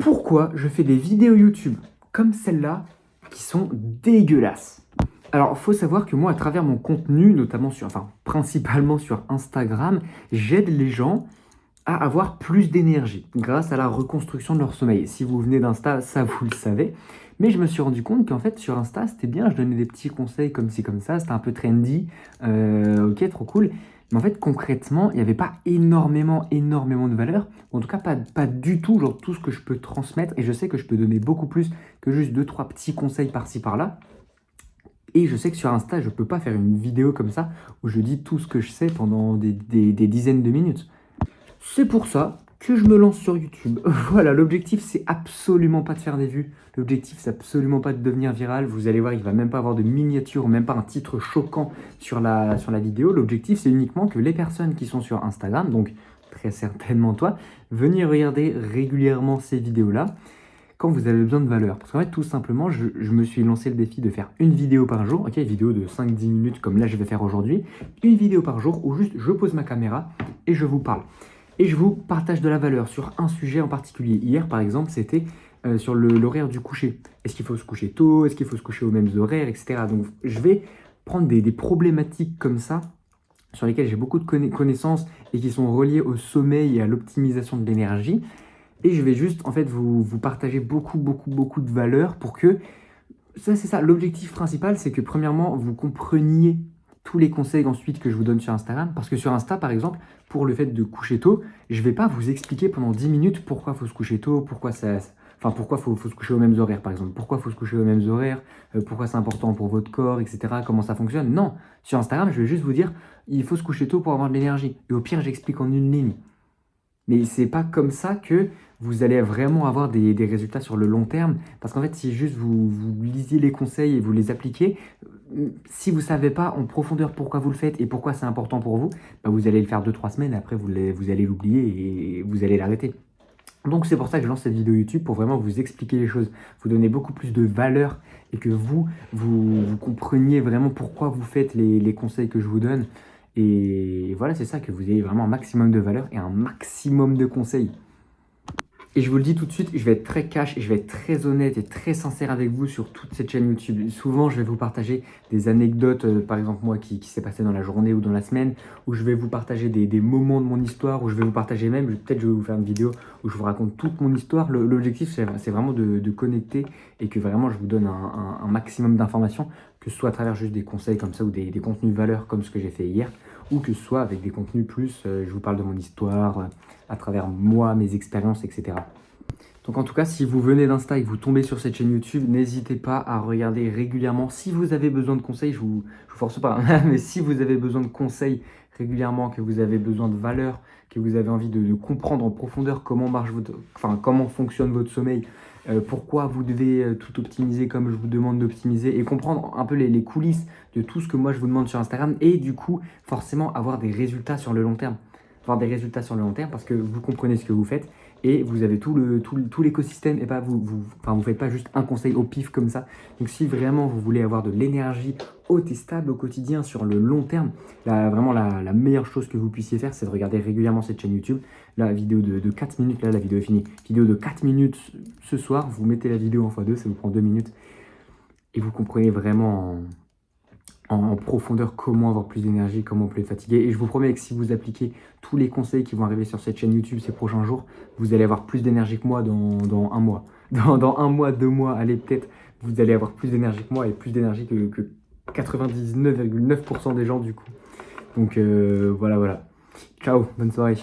pourquoi je fais des vidéos YouTube comme celle-là qui sont dégueulasses. Alors, il faut savoir que moi, à travers mon contenu, notamment principalement sur Instagram, j'aide les gens à avoir plus d'énergie grâce à la reconstruction de leur sommeil. Si vous venez d'Insta, ça vous le savez. Mais je me suis rendu compte qu'en fait, sur Insta, c'était bien, je donnais des petits conseils comme ci, comme ça, c'était un peu trendy, ok, trop cool. Mais en fait, concrètement, il n'y avait pas énormément de valeur. En tout cas, pas du tout, genre tout ce que je peux transmettre. Et je sais que je peux donner beaucoup plus que juste 2-3 petits conseils par-ci, par-là. Et je sais que sur Insta, je ne peux pas faire une vidéo comme ça où je dis tout ce que je sais pendant des dizaines de minutes. C'est pour ça que je me lance sur YouTube. Voilà, l'objectif, c'est absolument pas de faire des vues. L'objectif, c'est absolument pas de devenir viral. Vous allez voir, il va même pas avoir de miniature, même pas un titre choquant sur la vidéo. L'objectif, c'est uniquement que les personnes qui sont sur Instagram, donc très certainement toi, venez regarder régulièrement ces vidéos-là quand vous avez besoin de valeur. Parce qu'en fait, tout simplement, je me suis lancé le défi de faire une vidéo par jour, ok, une vidéo de 5-10 minutes comme là je vais faire aujourd'hui, une vidéo par jour où juste je pose ma caméra et je vous parle. Et je vous partage de la valeur sur un sujet en particulier. Hier, par exemple, c'était sur l'horaire du coucher. Est-ce qu'il faut se coucher tôt? Est-ce qu'il faut se coucher aux mêmes horaires, etc. Donc, je vais prendre des problématiques comme ça, sur lesquelles j'ai beaucoup de connaissances et qui sont reliées au sommeil et à l'optimisation de l'énergie. Et je vais juste, en fait, vous partager beaucoup de valeur pour que... Ça, c'est ça. L'objectif principal, c'est que premièrement, vous compreniez tous les conseils ensuite que je vous donne sur Instagram. Parce que sur Insta, par exemple, pour le fait de coucher tôt, je ne vais pas vous expliquer pendant 10 minutes pourquoi il faut se coucher tôt, pourquoi faut se coucher aux mêmes horaires, par exemple. Pourquoi il faut se coucher aux mêmes horaires, pourquoi c'est important pour votre corps, etc. Comment ça fonctionne. Non, sur Instagram, je vais juste vous dire, il faut se coucher tôt pour avoir de l'énergie. Et au pire, j'explique en une ligne. Mais c'est pas comme ça que vous allez vraiment avoir des résultats sur le long terme. Parce qu'en fait, si juste vous lisiez les conseils et vous les appliquez, si vous ne savez pas en profondeur pourquoi vous le faites et pourquoi c'est important pour vous, bah vous allez le faire 2-3 semaines, après vous allez l'oublier et vous allez l'arrêter. Donc c'est pour ça que je lance cette vidéo YouTube, pour vraiment vous expliquer les choses, vous donner beaucoup plus de valeur et que vous compreniez vraiment pourquoi vous faites les conseils que je vous donne. Et voilà, c'est ça, que vous ayez vraiment un maximum de valeur et un maximum de conseils. Et je vous le dis tout de suite, je vais être très cash et je vais être très honnête et très sincère avec vous sur toute cette chaîne YouTube. Souvent, je vais vous partager des anecdotes, par exemple moi, qui s'est passé dans la journée ou dans la semaine, où je vais vous partager des moments de mon histoire, où je vais vous partager même, peut-être je vais vous faire une vidéo où je vous raconte toute mon histoire. L'objectif, c'est vraiment de connecter et que vraiment je vous donne un maximum d'informations, que ce soit à travers juste des conseils comme ça ou des contenus de valeur comme ce que j'ai fait hier, ou que ce soit avec des contenus plus, je vous parle de mon histoire, à travers moi, mes expériences, etc. Donc en tout cas, si vous venez d'Insta et que vous tombez sur cette chaîne YouTube, n'hésitez pas à regarder régulièrement. Si vous avez besoin de conseils, je vous force pas, hein, mais si vous avez besoin de conseils régulièrement, que vous avez besoin de valeur, que vous avez envie de comprendre en profondeur comment fonctionne votre sommeil, pourquoi vous devez tout optimiser comme je vous demande d'optimiser et comprendre un peu les coulisses de tout ce que moi je vous demande sur Instagram et du coup, forcément avoir des résultats sur le long terme. Avoir des résultats sur le long terme parce que vous comprenez ce que vous faites et vous avez tout l'écosystème et pas vous faites pas juste un conseil au pif comme ça. Donc si vraiment vous voulez avoir de l'énergie haute et stable au quotidien sur le long terme, vraiment la meilleure chose que vous puissiez faire, c'est de regarder régulièrement cette chaîne YouTube. La vidéo de 4 minutes, là la vidéo est finie. Vidéo de 4 minutes ce soir, vous mettez la vidéo en x2, ça vous prend 2 minutes et vous comprenez vraiment en profondeur comment avoir plus d'énergie, comment plus être fatigué. Et je vous promets que si vous appliquez tous les conseils qui vont arriver sur cette chaîne YouTube ces prochains jours, vous allez avoir plus d'énergie que moi dans un mois. Dans un mois, 2 mois, allez peut-être, vous allez avoir plus d'énergie que moi et plus d'énergie que 99,9% des gens du coup. Donc voilà. Ciao, bonne soirée.